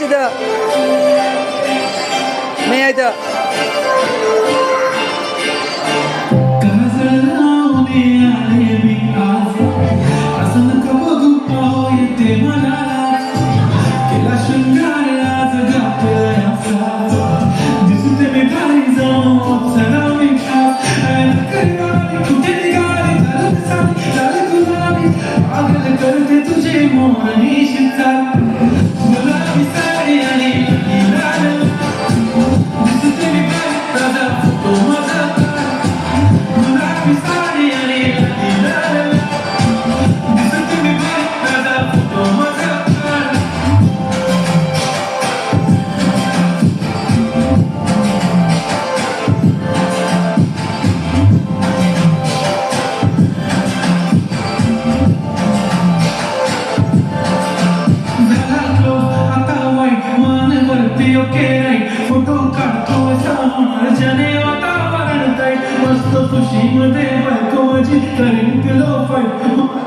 इथं मी आहे इथं करते तुझे मोहनी शिकार गुलाबी साडी आणि दिसते मी ताजा फोटो माझा गुलाबी साडी आणि दिसते मी ताजा फोटो माझा ओके नाही फोटो काढतो समोरच्याने वातावरण काय मस्त खुशीमध्ये बायको माझी करेन किलो फाईट